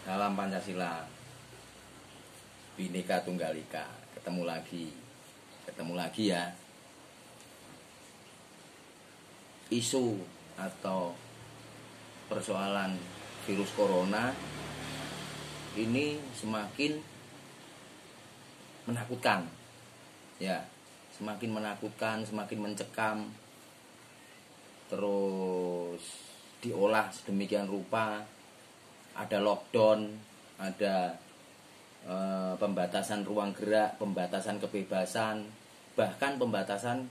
Salam Pancasila, Bhinneka Tunggal Ika. Ketemu lagi ya. Isu atau persoalan virus corona ini semakin menakutkan, ya, semakin menakutkan, semakin mencekam, terus diolah sedemikian rupa. Ada lockdown, ada pembatasan ruang gerak, pembatasan kebebasan, bahkan pembatasan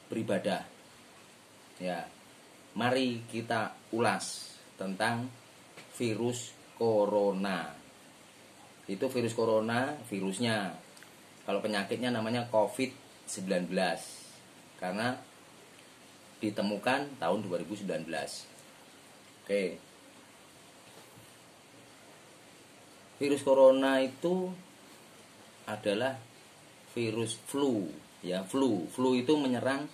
beribadah. Ya, mari kita ulas tentang virus corona. Itu virus corona, virusnya. Kalau penyakitnya namanya COVID-19, karena ditemukan tahun 2019. Oke. Virus corona itu adalah virus flu, ya, flu itu menyerang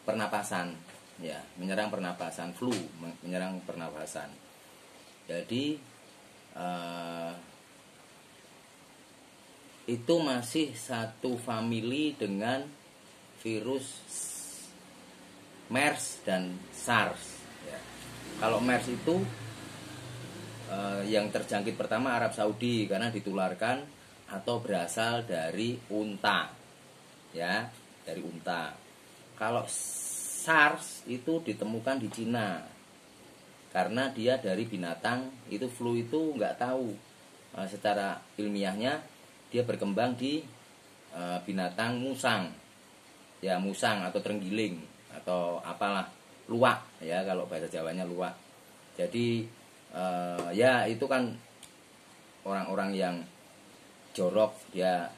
pernapasan, ya, menyerang pernapasan, flu menyerang pernapasan. Jadi itu masih satu famili dengan virus MERS dan SARS, ya. Kalau MERS itu yang terjangkit pertama Arab Saudi karena ditularkan atau berasal dari unta, ya, dari unta. Kalau SARS itu ditemukan di Cina karena dia dari binatang. Itu flu itu nggak tahu secara ilmiahnya, dia berkembang di binatang musang, ya, musang atau terenggiling atau apalah, luwak, ya, kalau bahasa Jawanya luwak. Jadi ya itu kan orang-orang yang jorok, dia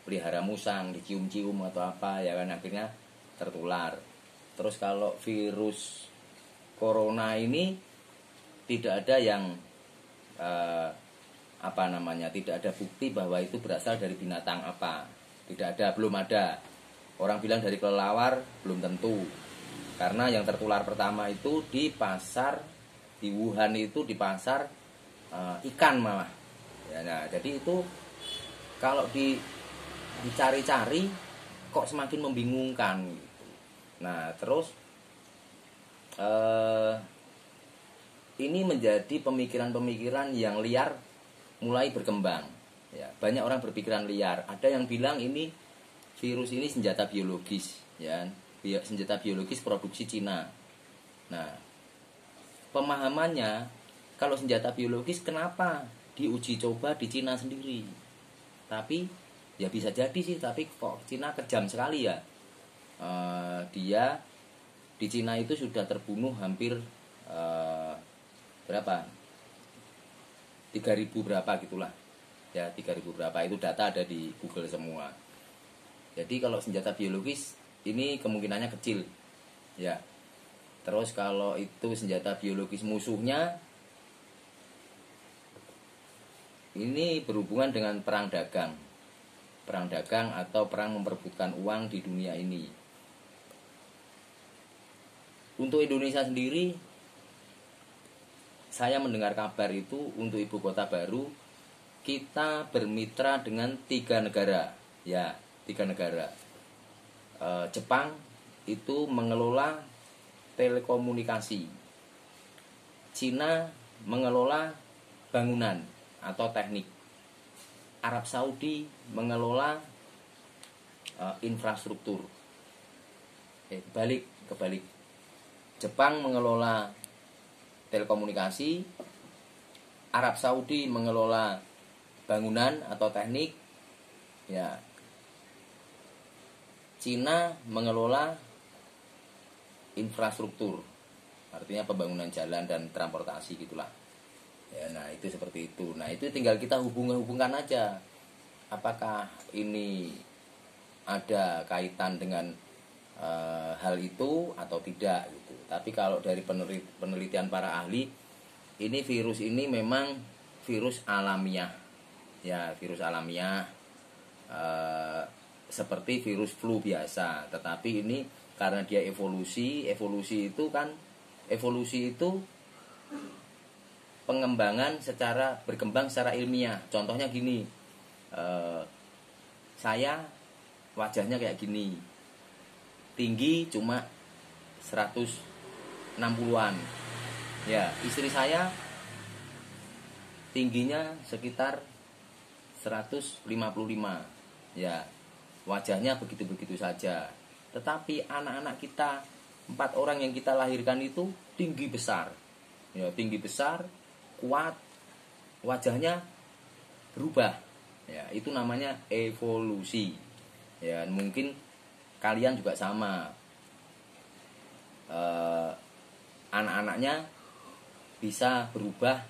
pelihara musang, dicium-cium atau apa, ya kan, akhirnya tertular. Terus kalau virus corona ini tidak ada yang tidak ada bukti bahwa itu berasal dari binatang apa. Tidak ada, belum ada. Orang bilang dari kelelawar, belum tentu. Karena yang tertular pertama itu di pasar di Wuhan, itu di pasar ikan malah, ya. Nah, jadi itu kalau dicari-cari kok semakin membingungkan gitu. Nah, terus ini menjadi pemikiran-pemikiran yang liar mulai berkembang, ya. Banyak orang berpikiran liar. Ada yang bilang ini virus ini senjata biologis, ya, senjata biologis produksi Cina. Nah, pemahamannya, kalau senjata biologis kenapa diuji coba di Cina sendiri? Tapi ya bisa jadi sih, tapi kok Cina kejam sekali ya. Dia di Cina itu sudah terbunuh hampir berapa? 3.000 berapa gitulah. Ya, 3.000 berapa, itu data ada di Google semua. Jadi kalau senjata biologis ini kemungkinannya kecil, ya. Terus kalau itu senjata biologis musuhnya, ini berhubungan dengan perang dagang atau perang memperebutkan uang di dunia ini. Untuk Indonesia sendiri, saya mendengar kabar itu untuk ibu kota baru kita bermitra dengan 3 negara, ya, 3 negara. Jepang itu mengelola telekomunikasi, Cina mengelola bangunan atau teknik, Arab Saudi mengelola infrastruktur. Kebalik. Jepang mengelola telekomunikasi, Arab Saudi mengelola bangunan atau teknik, ya. Cina mengelola infrastruktur, artinya pembangunan jalan dan transportasi gitulah, ya. Nah, itu seperti itu. Nah, itu tinggal kita hubungkan aja apakah ini ada kaitan dengan hal itu atau tidak gitu. Tapi kalau dari penelitian para ahli, ini virus ini memang virus alamiah, ya, virus alamiah, seperti virus flu biasa. Tetapi ini karena dia evolusi itu pengembangan berkembang secara ilmiah. Contohnya gini, saya wajahnya kayak gini, tinggi cuma 160-an. Ya, istri saya tingginya sekitar 155. Ya, wajahnya begitu-begitu saja. Tetapi anak-anak kita, 4 orang yang kita lahirkan itu tinggi besar. Ya, tinggi besar, kuat, wajahnya berubah. Ya, itu namanya evolusi. Ya, mungkin kalian juga sama. Anak-anaknya bisa berubah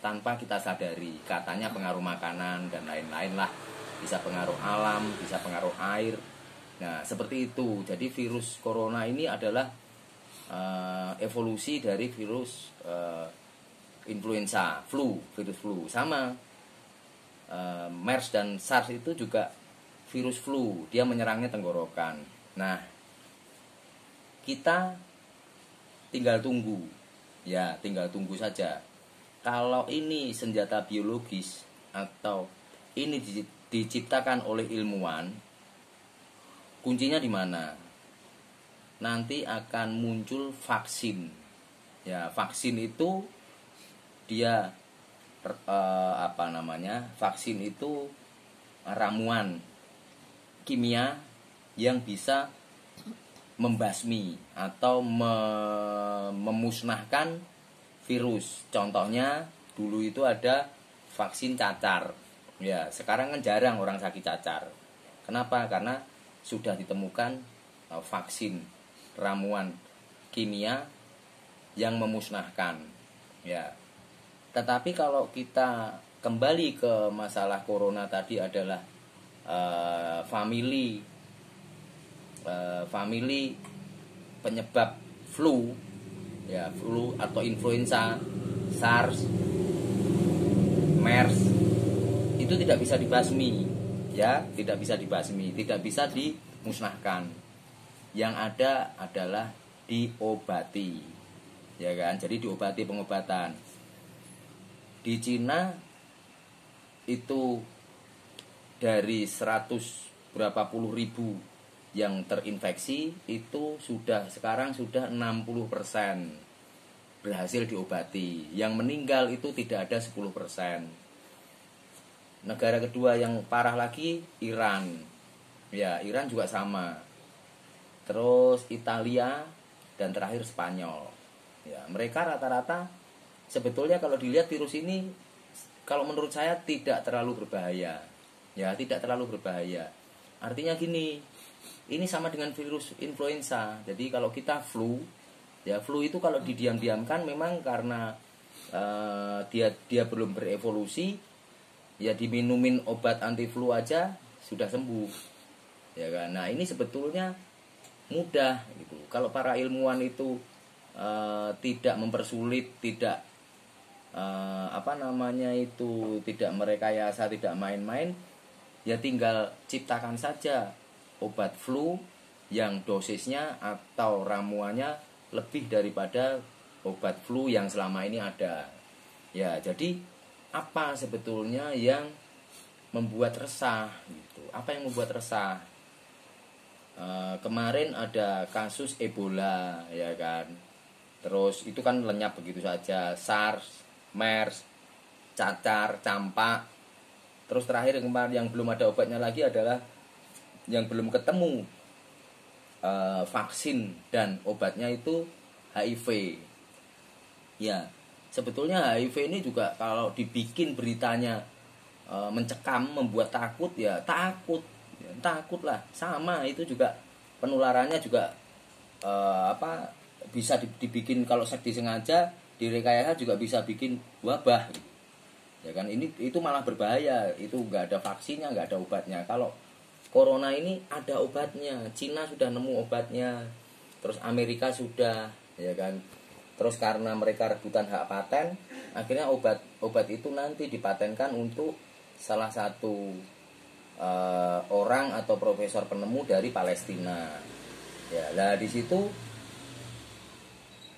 tanpa kita sadari. Katanya pengaruh makanan dan lain-lain lah. Bisa pengaruh alam, bisa pengaruh air. Nah, seperti itu. Jadi virus corona ini adalah evolusi dari virus influenza, virus flu. Sama MERS dan SARS itu juga virus flu. Dia menyerangnya tenggorokan. Nah, kita tinggal tunggu. Ya, tinggal tunggu saja. Kalau ini senjata biologis atau ini diciptakan oleh ilmuwan, kuncinya di mana? Nanti akan muncul vaksin. Ya, vaksin itu dia vaksin itu ramuan kimia yang bisa membasmi atau memusnahkan virus. Contohnya dulu itu ada vaksin cacar. Ya, sekarang kan jarang orang sakit cacar. Kenapa? Karena sudah ditemukan vaksin ramuan kimia yang memusnahkan. Ya. Tetapi kalau kita kembali ke masalah corona tadi adalah family penyebab flu, ya, flu atau influenza, SARS, MERS itu tidak bisa dibasmi, ya, tidak bisa dibasmi, tidak bisa dimusnahkan. Yang ada adalah diobati, ya kan? Jadi diobati pengobatan. Di Cina itu dari 100 berapa puluh ribu yang terinfeksi itu sekarang sudah 60% berhasil diobati. Yang meninggal itu tidak ada 10%. Negara kedua yang parah lagi Iran. Ya, Iran juga sama. Terus Italia dan terakhir Spanyol. Ya, mereka rata-rata sebetulnya kalau dilihat virus ini kalau menurut saya tidak terlalu berbahaya. Ya, tidak terlalu berbahaya. Artinya gini, ini sama dengan virus influenza. Jadi kalau kita flu, ya flu itu kalau didiam-diamkan memang karena dia belum berevolusi, ya diminumin obat anti flu aja sudah sembuh. Ya kan? Nah, ini sebetulnya mudah gitu. Kalau para ilmuwan itu tidak mempersulit, tidak tidak merekayasa, tidak main-main, ya tinggal ciptakan saja obat flu yang dosisnya atau ramuannya lebih daripada obat flu yang selama ini ada. Ya, jadi apa sebetulnya yang membuat resah gitu? Apa yang membuat resah? Kemarin ada kasus Ebola, ya kan? Terus itu kan lenyap begitu saja. SARS, MERS, cacar, campak. Terus terakhir kemarin yang belum ada obatnya lagi adalah yang belum ketemu vaksin dan obatnya itu HIV. Ya, sebetulnya HIV ini juga kalau dibikin beritanya mencekam, membuat takut, ya takut lah. Sama itu juga penularannya juga bisa dibikin, kalau disengaja direkayasa juga bisa bikin wabah. Ya kan, itu malah berbahaya. Itu nggak ada vaksinnya, nggak ada obatnya. Kalau corona ini ada obatnya, Cina sudah nemu obatnya, terus Amerika sudah, ya kan. Terus karena mereka rebutan hak paten, akhirnya obat itu nanti dipatenkan untuk salah satu orang atau profesor penemu dari Palestina. Ya, lah di situ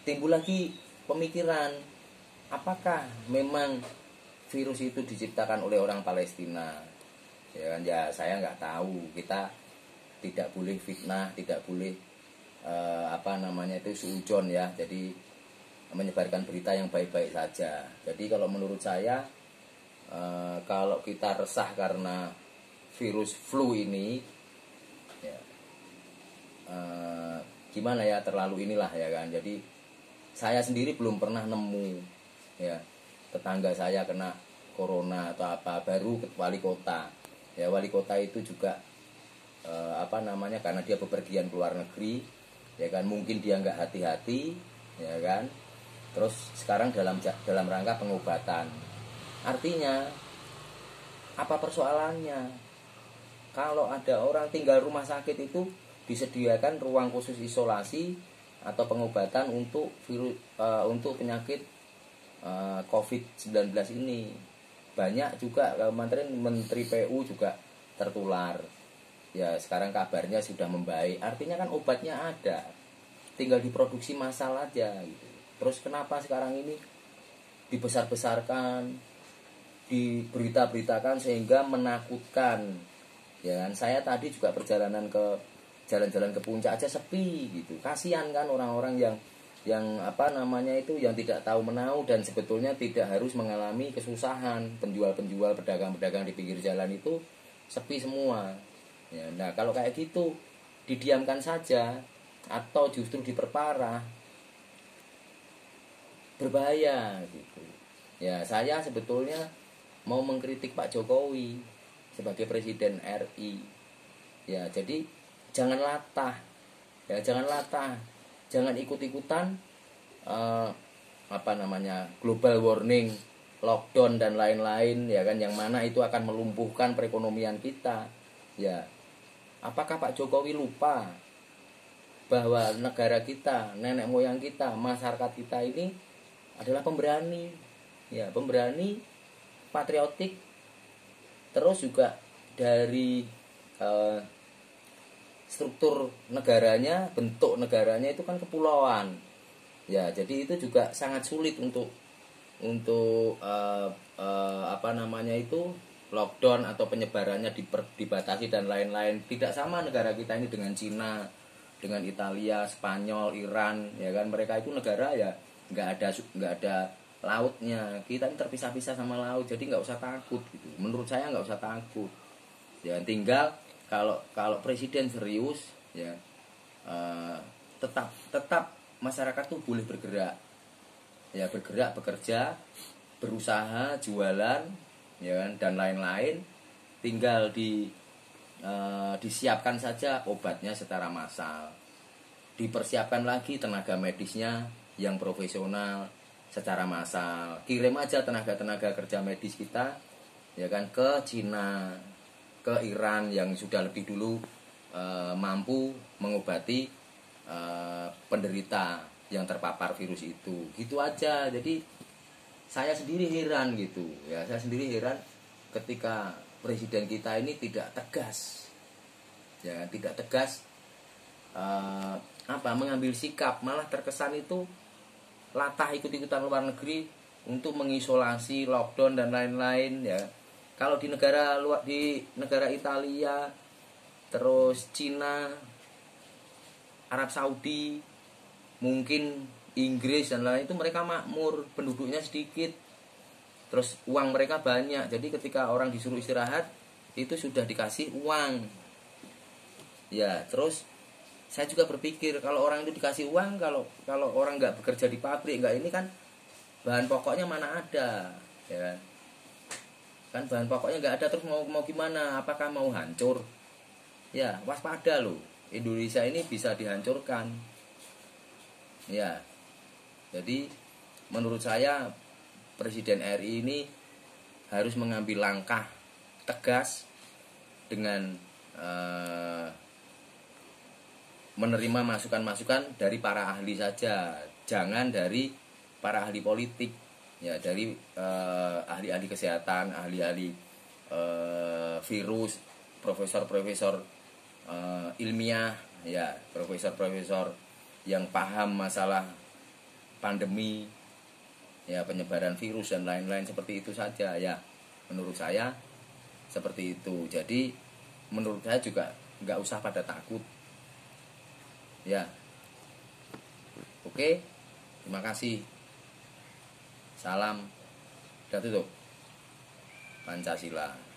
timbul lagi pemikiran, apakah memang virus itu diciptakan oleh orang Palestina? Ya kan, ya saya nggak tahu. Kita tidak boleh fitnah, tidak boleh itu suudzon ya. Jadi menyebarkan berita yang baik-baik saja. Jadi kalau menurut saya, kalau kita resah karena virus flu ini, ya, gimana ya, terlalu inilah ya kan. Jadi saya sendiri belum pernah nemu ya tetangga saya kena corona atau apa, baru wali kota. Ya wali kota itu juga karena dia bepergian ke luar negeri, ya kan, mungkin dia nggak hati-hati, ya kan. Terus sekarang dalam rangka pengobatan. Artinya apa persoalannya? Kalau ada orang tinggal rumah sakit itu disediakan ruang khusus isolasi atau pengobatan untuk untuk penyakit COVID-19 ini. Banyak juga kemarin Menteri PU juga tertular. Ya sekarang kabarnya sudah membaik. Artinya kan obatnya ada, tinggal diproduksi massal aja gitu. Terus kenapa sekarang ini dibesar-besarkan, diberita-beritakan sehingga menakutkan? Ya kan, saya tadi juga jalan-jalan ke puncak aja sepi gitu. Kasihan kan orang-orang yang tidak tahu menau dan sebetulnya tidak harus mengalami kesusahan. Penjual-penjual, pedagang-pedagang di pinggir jalan itu sepi semua. Ya, nah kalau kayak gitu didiamkan saja atau justru diperparah, berbahaya gitu. Ya saya sebetulnya mau mengkritik Pak Jokowi sebagai Presiden RI. Ya jadi jangan latah, jangan ikut-ikutan global warning, lockdown dan lain-lain, ya kan, yang mana itu akan melumpuhkan perekonomian kita. Ya, apakah Pak Jokowi lupa bahwa negara kita, nenek moyang kita, masyarakat kita ini adalah pemberani, ya, pemberani, patriotik. Terus juga dari struktur negaranya, bentuk negaranya itu kan kepulauan. Ya, jadi itu juga sangat sulit untuk lockdown atau penyebarannya dibatasi dan lain-lain. Tidak sama negara kita ini dengan Cina, dengan Italia, Spanyol, Iran, ya kan. Mereka itu negara ya nggak ada lautnya. Kita ini terpisah-pisah sama laut, jadi nggak usah takut gitu. Menurut saya nggak usah takut. Ya tinggal kalau presiden serius, ya tetap masyarakat tuh boleh bergerak, ya bekerja, berusaha, jualan, ya kan, dan lain-lain. Tinggal disiapkan saja obatnya secara massal, dipersiapkan lagi tenaga medisnya yang profesional secara massal. Kirim aja tenaga kerja medis kita, ya kan, ke Cina, ke Iran yang sudah lebih dulu mampu mengobati penderita yang terpapar virus itu. Gitu aja. Jadi saya sendiri heran gitu ya, ketika presiden kita ini tidak tegas, ya tidak tegas mengambil sikap, malah terkesan itu latah ikut-ikutan luar negeri untuk mengisolasi, lockdown dan lain-lain ya. Kalau di negara Italia, terus Cina, Arab Saudi, mungkin Inggris dan lain itu mereka makmur, penduduknya sedikit, terus uang mereka banyak. Jadi ketika orang disuruh istirahat itu sudah dikasih uang. Ya, terus saya juga berpikir kalau orang itu dikasih uang, kalau orang nggak bekerja di pabrik, nggak ini kan bahan pokoknya mana ada, ya kan bahan pokoknya nggak ada, terus mau gimana? Apakah mau hancur? Ya waspada loh, Indonesia ini bisa dihancurkan. Ya, jadi menurut saya Presiden RI ini harus mengambil langkah tegas dengan menerima masukan-masukan dari para ahli saja, jangan dari para ahli politik, ya dari ahli-ahli kesehatan, ahli-ahli virus, profesor-profesor ilmiah, ya profesor-profesor yang paham masalah pandemi, ya penyebaran virus dan lain-lain seperti itu saja ya. Menurut saya seperti itu. Jadi menurut saya juga nggak usah pada takut ya. Oke, terima kasih. Salam dan tutup Pancasila.